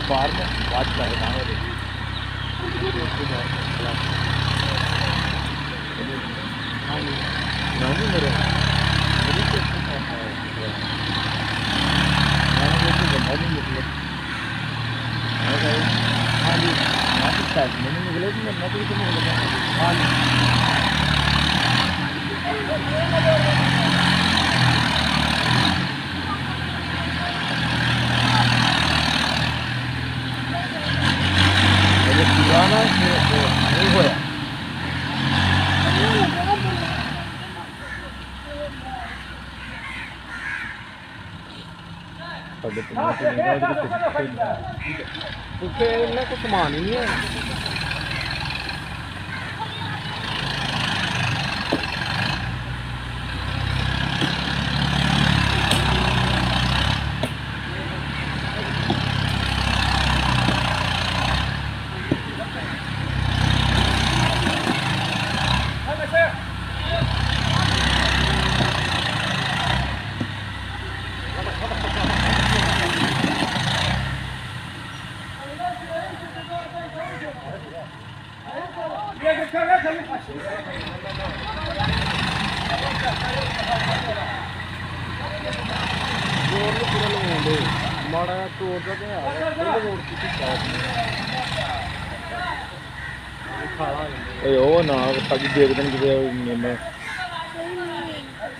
बाहर में बात कर रहा हूँ नहीं होया कुछ समान ही नहीं है माड़ा तोड़ ना ताकि देखते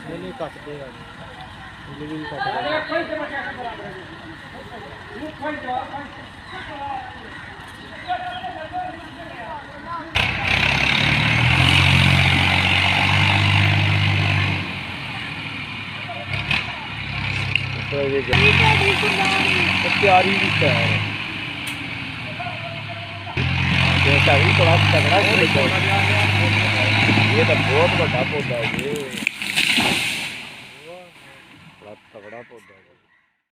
नहीं कटते तैयारी भी तैयार जैसा भी थोड़ा तगड़ा ये तो बहुत बड़ा पौधा है ये बड़ा तगड़ा पौधा है।